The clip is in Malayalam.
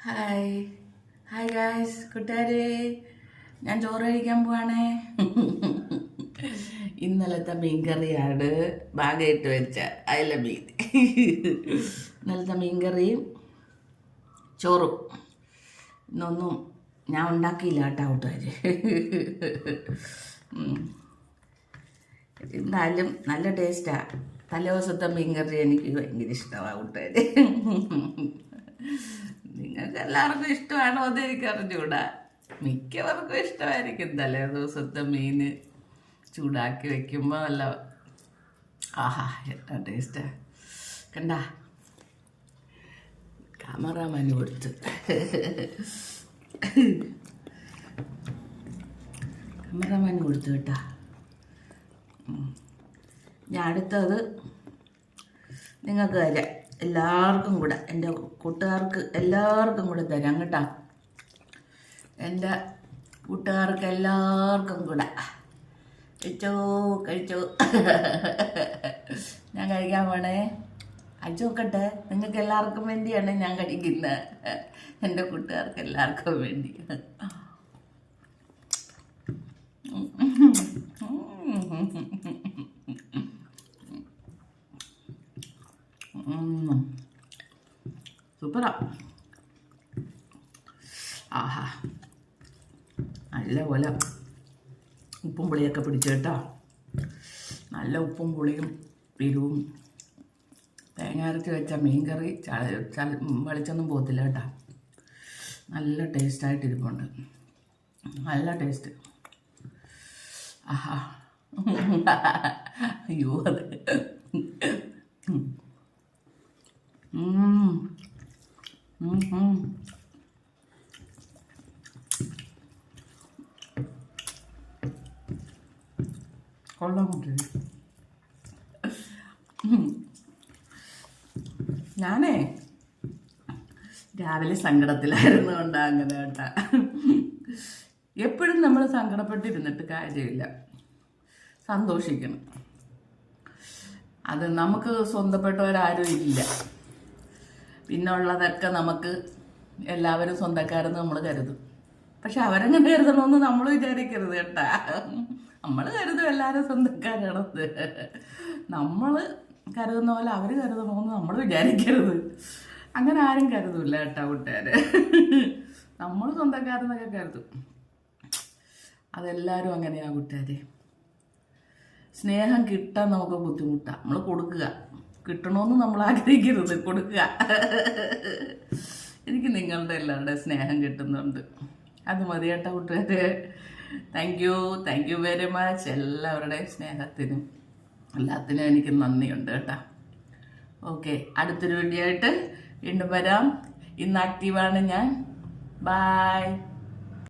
ഹായ് ഹായ് ഗായ്സ് കൂട്ടുകാരെ, ഞാൻ ചോറ് കഴിക്കാൻ പോവാണേ. ഇന്നലത്തെ മീൻകറിയാണ് ഭാഗമായിട്ട് വെച്ച അയല മീൻ. ഇന്നലത്തെ മീൻകറിയും ചോറും ഇന്നൊന്നും ഞാൻ ഉണ്ടാക്കിയില്ല കേട്ടോ കൂട്ടുകാർ. എന്നാലും നല്ല ടേസ്റ്റാണ്. തലേ ദിവസത്തെ മീൻകറി എനിക്ക് ഭയങ്കര ഇഷ്ടമാണ് കൂട്ടുകാർ. നിങ്ങൾക്ക് എല്ലാവർക്കും ഇഷ്ടമാണോ എന്ന് എനിക്ക് അറിഞ്ഞുകൂടാ. മിക്കവർക്കും ഇഷ്ടമായിരിക്കും തലേ ദിവസത്തെ മീൻ ചൂടാക്കി വെക്കുമ്പോൾ നല്ല ആഹാ എന്താ ടേസ്റ്റാ. കണ്ട ക്യാമറാമാന് കൊടുത്ത് കേട്ടാ. ഞാൻ അടുത്തത് നിങ്ങൾക്ക് തരാം, എല്ലാവർക്കും കൂടെ, എൻ്റെ കൂട്ടുകാർക്ക് എല്ലാവർക്കും കൂടെ തരാം കേട്ടോ. എൻ്റെ കൂട്ടുകാർക്ക് എല്ലാവർക്കും കൂടെ കഴിച്ചോ. ഞാൻ കഴിക്കാൻ പോണേ. അയച്ചു നോക്കട്ടെ, നിങ്ങൾക്ക് എല്ലാവർക്കും വേണ്ടിയാണ് ഞാൻ കഴിക്കുന്നത്. എൻ്റെ കൂട്ടുകാർക്ക് എല്ലാവർക്കും വേണ്ടി. സൂപ്പറാ. ആഹാ നല്ലപോലെ ഉപ്പും പുളിയൊക്കെ പിടിച്ചു കേട്ടോ. നല്ല ഉപ്പും പുളിയും എരിവും തേങ്ങ അരച്ച് വെച്ച മീൻകറി വെളിച്ചൊന്നും പോകത്തില്ല കേട്ടോ. നല്ല ടേസ്റ്റായിട്ടിരിപ്പുണ്ട്, നല്ല ടേസ്റ്റ്. ആഹാ അയ്യോ അതെ. കൊള്ളാൻ പറ്റില്ല. ഞാനേ രാവിലെ സങ്കടത്തിലായിരുന്നു കൊണ്ട് അങ്ങനെ കേട്ടാ. എപ്പോഴും നമ്മൾ സങ്കടപ്പെട്ടിരുന്നിട്ട് കാര്യമില്ല, സന്തോഷിക്കണം. അത് നമുക്ക് സ്വന്തപ്പെട്ടവരാരും ഇല്ല. പിന്നുള്ളതൊക്കെ നമുക്ക് എല്ലാവരും സ്വന്തക്കാരെന്ന് നമ്മൾ കരുതും. പക്ഷെ അവരങ്ങനെ കരുതണമെന്ന് നമ്മൾ വിചാരിക്കരുത് കേട്ടാ. നമ്മൾ കരുതും എല്ലാവരും സ്വന്തക്കാരാണത്. നമ്മൾ കരുതുന്ന പോലെ അവർ കരുതണമെന്ന് നമ്മൾ വിചാരിക്കരുത്. അങ്ങനെ ആരും കരുതൂല്ല കേട്ടാ കൂട്ടുകാര്. നമ്മൾ സ്വന്തക്കാരെന്നൊക്കെ കരുതും. അതെല്ലാവരും അങ്ങനെയാ കൂട്ടുകാരെ. സ്നേഹം കിട്ടാൻ നമുക്ക് ബുദ്ധിമുട്ടാണ്. നമ്മൾ കൊടുക്കുക, കിട്ടണമെന്ന് നമ്മൾ ആഗ്രഹിക്കരുത്, കൊടുക്കുക. എനിക്ക് നിങ്ങളുടെ എല്ലാവരുടെ സ്നേഹം കിട്ടുന്നുണ്ട്, അത് മതി കേട്ടോ കൂട്ടുകാരെ. Thank you very much. എല്ലാവരുടെയും സ്നേഹത്തിനും എല്ലാത്തിനും എനിക്ക് നന്ദിയുണ്ട് കേട്ടോ. ഓക്കെ, അടുത്തൊരു വീഡിയോ ആയിട്ട് വീണ്ടും വരാം. ഇന്ന് ആക്റ്റീവാണ് ഞാൻ. ബൈ.